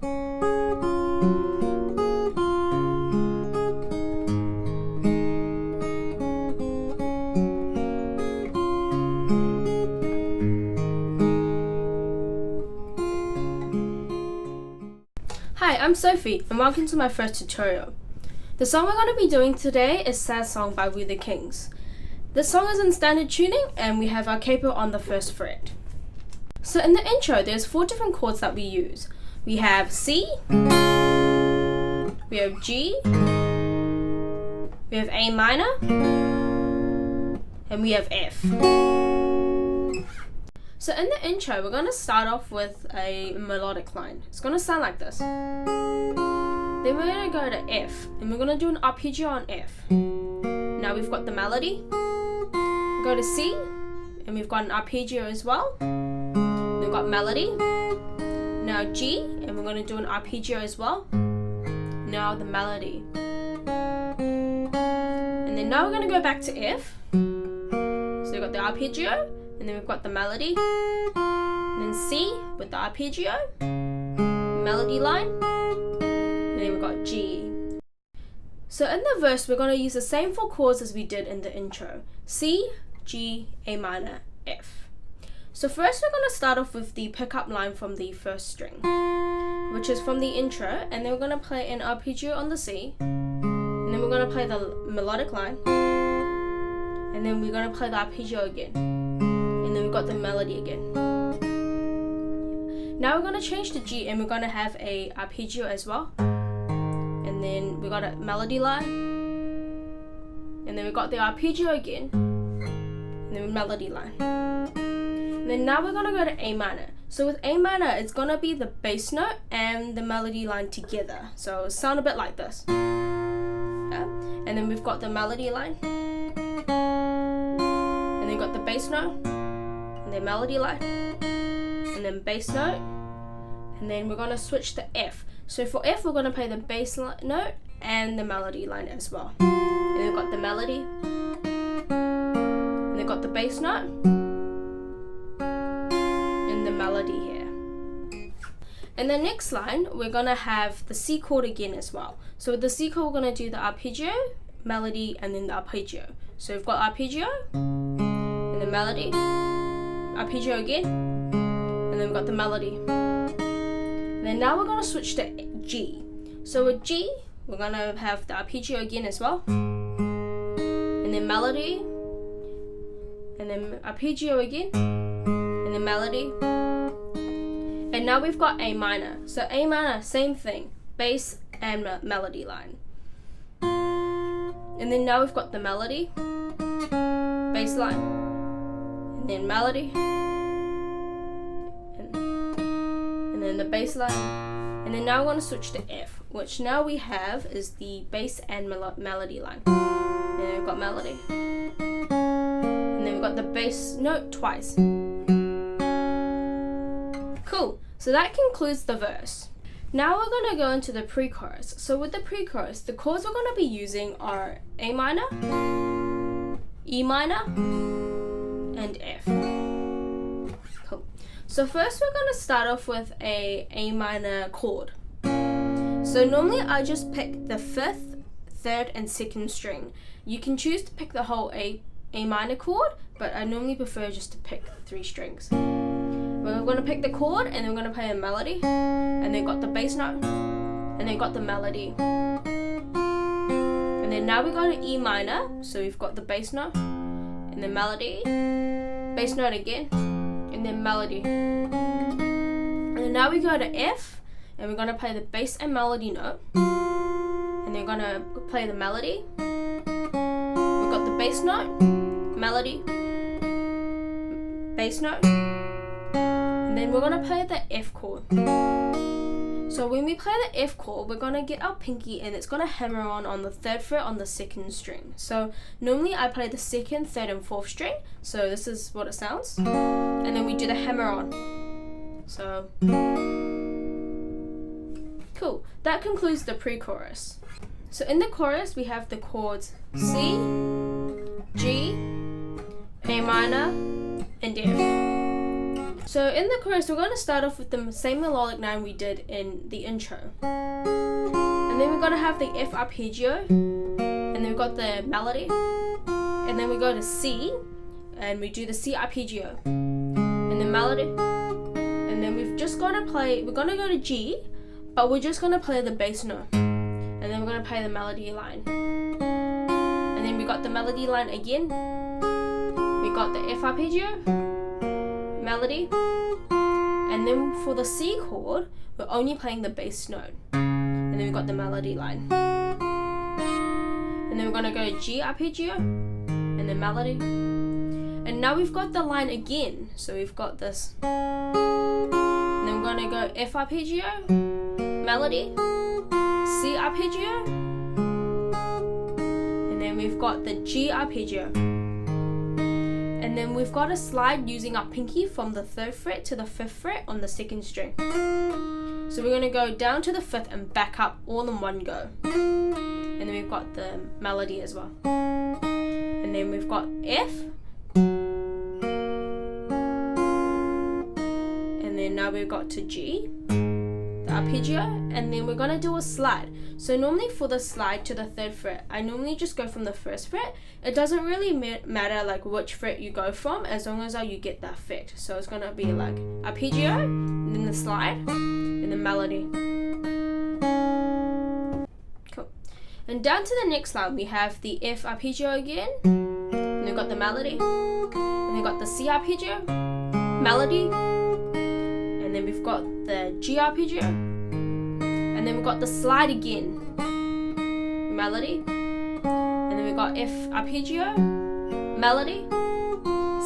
Hi, I'm Sophie and welcome to my first tutorial. The song we're going to be doing today is Sad Song by We the Kings. This song is in standard tuning and we have our capo on the first fret. So in the intro there's 4 different chords that we use. We have C, we have G, we have A minor, and we have F. So in the intro, we're going to start off with a melodic line. It's going to sound like this. Then we're going to go to F, and we're going to do an arpeggio on F. Now we've got the melody. We go to C, and we've got an arpeggio as well. We've got melody. Now G, and we're going to do an arpeggio as well. Now the melody. And then now we're going to go back to F. So we've got the arpeggio. And then we've got the melody, and then C with the arpeggio, melody line, and then we've got G. So in the verse we're going to use the same 4 chords as we did in the intro: C, G, A minor, F. So first we're going to start off with the pickup line from the first string, which is from the intro, and then we're going to play an arpeggio on the C, and then we're going to play the melodic line, and then we're going to play the arpeggio again. And then we've got the melody again. Now we're going to change to G and we're going to have a arpeggio as well. And then we got a melody line. And then we got the arpeggio again. And then melody line. And then now we're going to go to A minor. So with A minor, it's going to be the bass note and the melody line together. So it'll sound a bit like this. Yeah. And then we've got the melody line. And then we've got the bass note. And then melody line, and then bass note, and then we're going to switch to F. So for F we're going to play the bass note and the melody line as well. And then we've got the melody, and then got the bass note, and the melody here. And the next line we're going to have the C chord again as well. So with the C chord we're going to do the arpeggio, melody, and then the arpeggio. So we've got arpeggio, and the melody, arpeggio again, and then we've got the melody. And then now we're going to switch to G. So with G, we're going to have the arpeggio again as well, and then melody, and then arpeggio again, and then melody. And now we've got A minor. So A minor, same thing, bass and melody line. And then now we've got the melody, bass line, and then melody, and then the bass line, and then now we're going to switch to F, which now we have is the bass and melody line. And then we've got melody, and then we've got the bass note twice. Cool, so that concludes the verse. Now we're going to go into the pre-chorus. So with the pre-chorus, the chords we're going to be using are A minor, E minor, and F. Cool. So first we're going to start off with A minor chord. So normally I just pick the 5th, 3rd, and 2nd string. You can choose to pick the whole A minor chord, but I normally prefer just to pick 3 strings. We're going to pick the chord and then we're going to play a melody, and then got the bass note, and then got the melody. And then now we go to E minor, so we've got the bass note, and then melody, bass note again, and then melody. And then now we go to F, and we're going to play the bass and melody note, and then we're going to play the melody. We've got the bass note, melody, bass note, and then we're going to play the F chord. So when we play the F chord, we're going to get our pinky and it's going to hammer on the 3rd fret on the 2nd string. So normally I play the 2nd, 3rd, and 4th string. So this is what it sounds. And then we do the hammer on. So, cool. That concludes the pre-chorus. So in the chorus, we have the chords C, G, A minor, and F. So in the chorus, we're going to start off with the same melodic line we did in the intro. And then we're going to have the F arpeggio, and then we've got the melody, and then we go to C, and we do the C arpeggio, and then melody, and then we're going to go to G, but we're just going to play the bass note, and then we're going to play the melody line. And then we got the melody line again, we got the F arpeggio, melody, and then for the C chord, we're only playing the bass note, and then we got the melody line. And then we're going to go G arpeggio, and then melody. And now we've got the line again, so we've got this. And then we're going to go F arpeggio, melody, C arpeggio, and then we've got the G arpeggio. And then we've got to slide using our pinky from the 3rd fret to the 5th fret on the 2nd string. So we're going to go down to the 5th and back up all in one go. And then we've got the melody as well. And then we've got F. And then now we've got to G, the arpeggio, and then we're going to do a slide. So normally for the slide to the 3rd fret, I normally just go from the 1st fret. It doesn't really matter like which fret you go from, as long as you get that effect. So it's going to be like arpeggio, and then the slide, and the melody. Cool. And down to the next line, we have the F arpeggio again, and we've got the melody, and we've got the C arpeggio, melody, and then we've got the G arpeggio, and then we've got the slide again, melody, and then we've got F arpeggio, melody,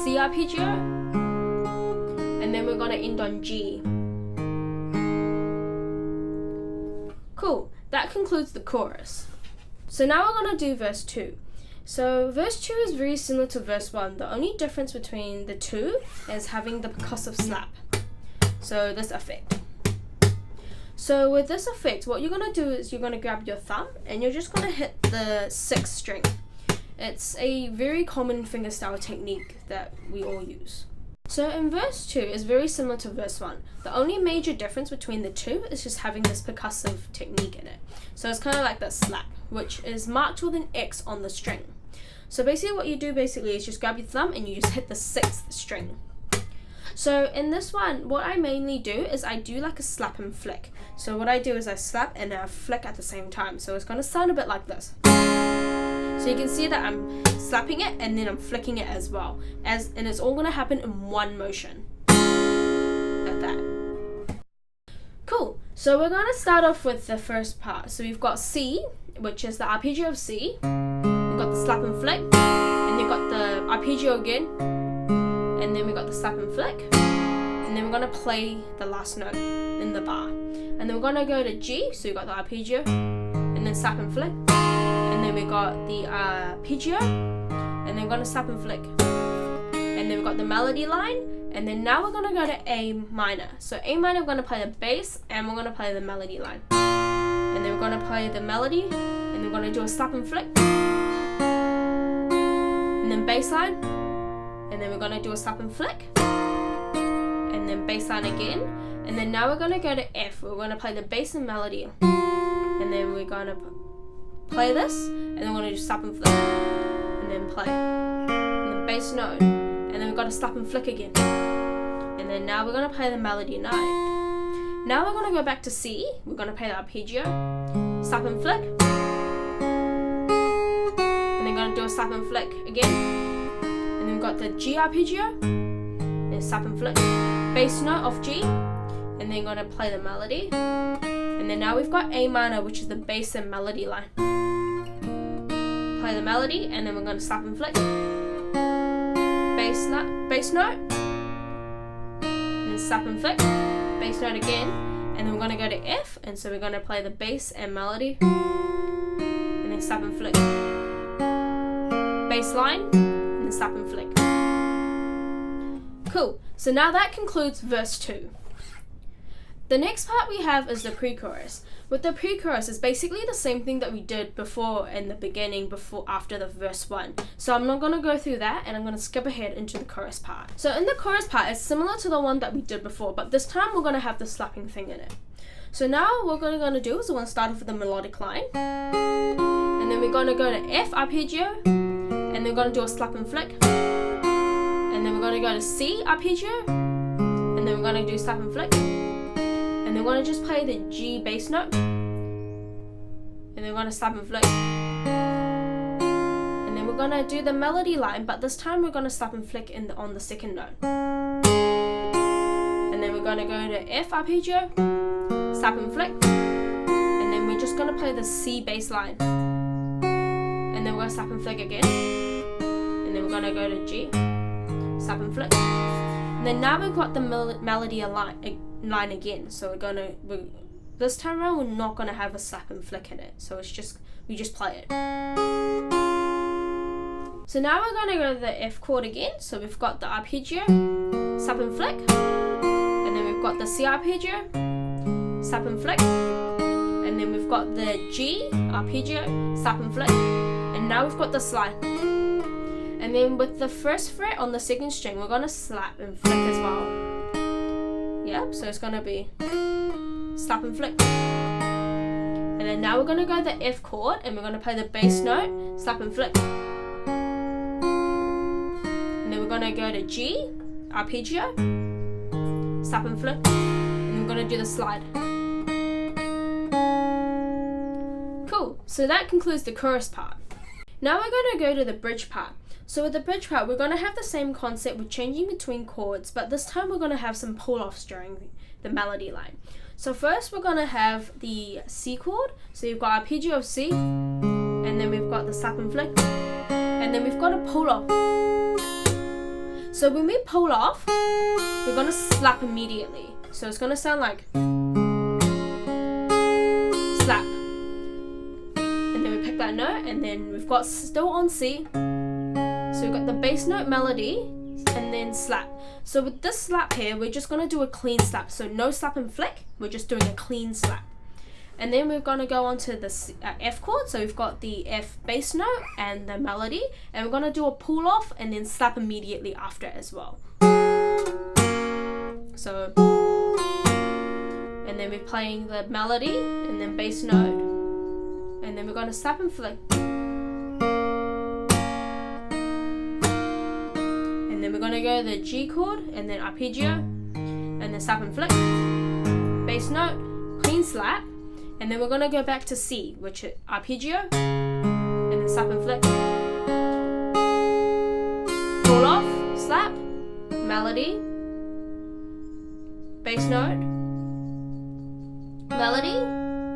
C arpeggio, and then we're going to end on G. Cool, that concludes the chorus. So now we're going to do verse 2. So verse 2 is very similar to verse 1. The only difference between the two is having the percussive slap. So this effect. So with this effect, what you're going to do is you're going to grab your thumb and you're just going to hit the 6th string. It's a very common fingerstyle technique that we all use. So in verse 2 is very similar to verse 1. The only major difference between the two is just having this percussive technique in it. So it's kind of like that slap, which is marked with an X on the string. So basically what you do is just grab your thumb and you just hit the 6th string. So in this one, what I mainly do is I do like a slap and flick. So what I do is I slap and I flick at the same time. So it's going to sound a bit like this. So you can see that I'm slapping it and then I'm flicking it as well. And it's all going to happen in one motion. Like that. Cool. So we're going to start off with the first part. So we've got C, which is the arpeggio of C. We've got the slap and flick. And then we've got the arpeggio again. And then we got the slap and flick, and then we're going to play the last note in the bar, and then we're going to go to G, so we got the arpeggio, and then slap and flick, and then we got the arpeggio, and then we're going to slap and flick, and then we got the melody line, and then now we're going to go to A minor. So A minor, we're going to play the bass, and we're going to play the melody line, and then we're going to play the melody, and we're going to do a slap and flick, and then bass line. And then we're going to do a slap and flick, and then bass line again, and then now we're going to go to F. We're going to play the bass and melody, and then we're going to play this, and then we're going to do slap and flick, and then play, and then bass note, and then we've got to slap and flick again, and then now we're going to play the melody note. Now we're going to go back to C. We're going to play the arpeggio, slap and flick, and then going to do a slap and flick again. And then we've got the G arpeggio, then slap and flick, bass note of G, and then going to play the melody. And then now we've got A minor, which is the bass and melody line. Play the melody, and then we're going to slap and flick, bass note, and then slap and flick, bass note again, and then we're going to go to F, and so we're going to play the bass and melody, and then slap and flick, bass line, slap and flick. Cool. So now that concludes verse 2. The next part we have is the pre-chorus. With the pre-chorus, it's basically the same thing that we did before in the beginning, after the verse 1. So I'm not going to go through that, and I'm going to skip ahead into the chorus part. So in the chorus part, it's similar to the one that we did before, but this time we're going to have the slapping thing in it. So now what we're going to do is we're going to start off with the melodic line, and then we're going to go to F arpeggio, and then we're going to do a slap and flick, and then we're going to go to C arpeggio, and then we're going to do slap and flick, and then we're going to just play the G bass note, and then we're going to slap and flick, and then we're going to do the melody line, but this time we're going to slap and flick on the second note, and then we're going to go to F arpeggio, slap and flick, and then we're just going to play the C bass line, and then we're going to slap and flick again, and then we're going to go to G, slap and flick, and then now we've got the melody line again. So this time around we're not going to have a slap and flick in it, so we just play it. So now we're going to go to the F chord again. So we've got the arpeggio, slap and flick, and then we've got the C arpeggio, slap and flick, and then we've got the G arpeggio, slap and flick, and now we've got the slide. And then with the first fret on the second string, we're going to slap and flick as well. Yep, so it's going to be slap and flick. And then now we're going to go to the F chord, and we're going to play the bass note, slap and flick. And then we're going to go to G, arpeggio, slap and flick, and then we're going to do the slide. Cool, so that concludes the chorus part. Now we're going to go to the bridge part. So with the bridge part, we're going to have the same concept with changing between chords, but this time we're going to have some pull-offs during the melody line. So first we're going to have the C chord. So you've got arpeggio of C, and then we've got the slap and flick, and then we've got a pull-off. So when we pull off, we're going to slap immediately. So it's going to sound like slap. And then we pick that note, and then we've got still on C. So we've got the bass note melody, and then slap. So with this slap here, we're just going to do a clean slap. So no slap and flick, we're just doing a clean slap. And then we're going to go on to the F chord. So we've got the F bass note and the melody, and we're going to do a pull off and then slap immediately after as well. So, and then we're playing the melody and then bass note, and then we're going to slap and flick. And then we're going to go to the G chord, and then arpeggio, and then slap and flick, bass note, clean slap, and then we're going to go back to C, which is arpeggio, and then slap and flick, pull off, slap, melody, bass note, melody,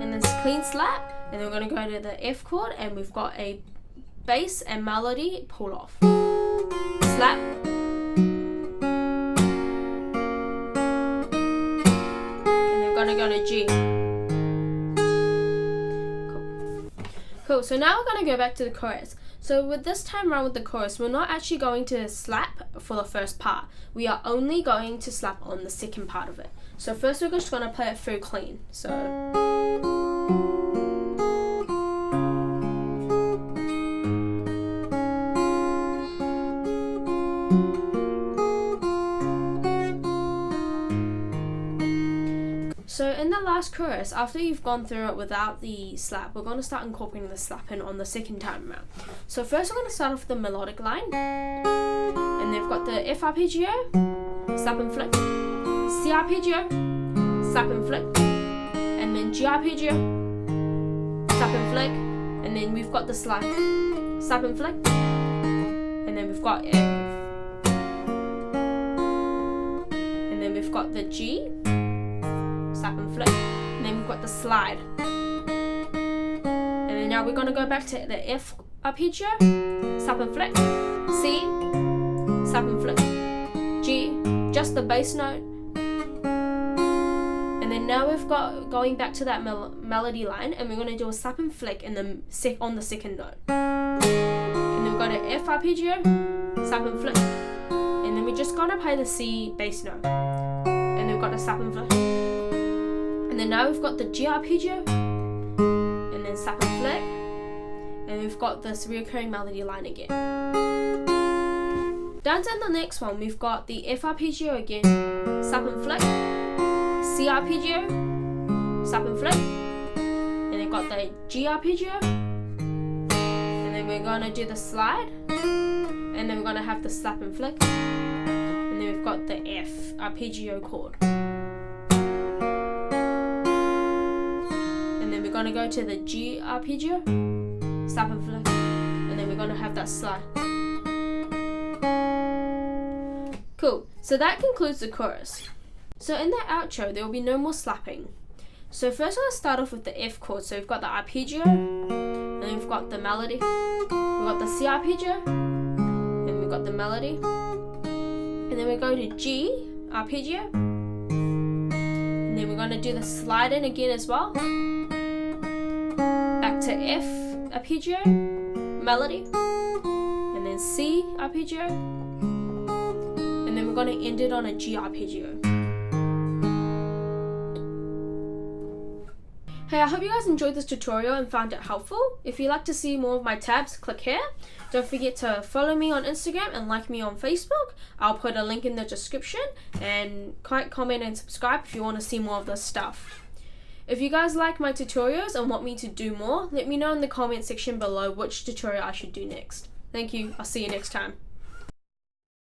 and then clean slap, and then we're going to go to the F chord, and we've got a bass and melody pull off, slap, going to go to G. Cool. So now we're going to go back to the chorus. So with this time around with the chorus, we're not actually going to slap for the first part. We are only going to slap on the second part of it. So first we're just going to play it through clean. So in the last chorus, after you've gone through it without the slap, we're going to start incorporating the slap in on the second time around. So first we're going to start off with the melodic line, and then we've got the F arpeggio, slap and flick, C arpeggio, slap and flick, and then G arpeggio, slap and flick, and then we've got the slide, slap and flick, and then we've got F, and then we've got the G, slap and flick, and then we've got the slide, and then now we're going to go back to the F arpeggio, slap and flick, C, slap and flick, G, just the bass note, and then now we've got going back to that melody line, and we're going to do a slap and flick in the on the second note, and then we've got an F arpeggio, slap and flick, and then we're just going to play the C bass note, and then we've got the slap and flick. And then now we've got the G arpeggio, and then slap and flick, and we've got this recurring melody line again. Down to the next one, we've got the F arpeggio again, slap and flick, C arpeggio, slap and flick, and then got the G arpeggio, and then we're gonna do the slide, and then we're gonna have the slap and flick, and then we've got the F arpeggio chord. And then we're gonna go to the G arpeggio, slap and flick, and then we're gonna have that slide. Cool, so that concludes the chorus. So in the outro, there will be no more slapping. So first we'll start off with the F chord. So we've got the arpeggio, and then we've got the melody. We've got the C arpeggio, and we've got the melody. And then we go to G arpeggio, and then we're going to do the slide in again as well. Back to F arpeggio, melody, and then C arpeggio, and then we're going to end it on a G arpeggio. Hey, I hope you guys enjoyed this tutorial and found it helpful. If you'd like to see more of my tabs, click here. Don't forget to follow me on Instagram and like me on Facebook. I'll put a link in the description, and comment and subscribe if you want to see more of this stuff. If you guys like my tutorials and want me to do more, let me know in the comment section below which tutorial I should do next. Thank you. I'll see you next time.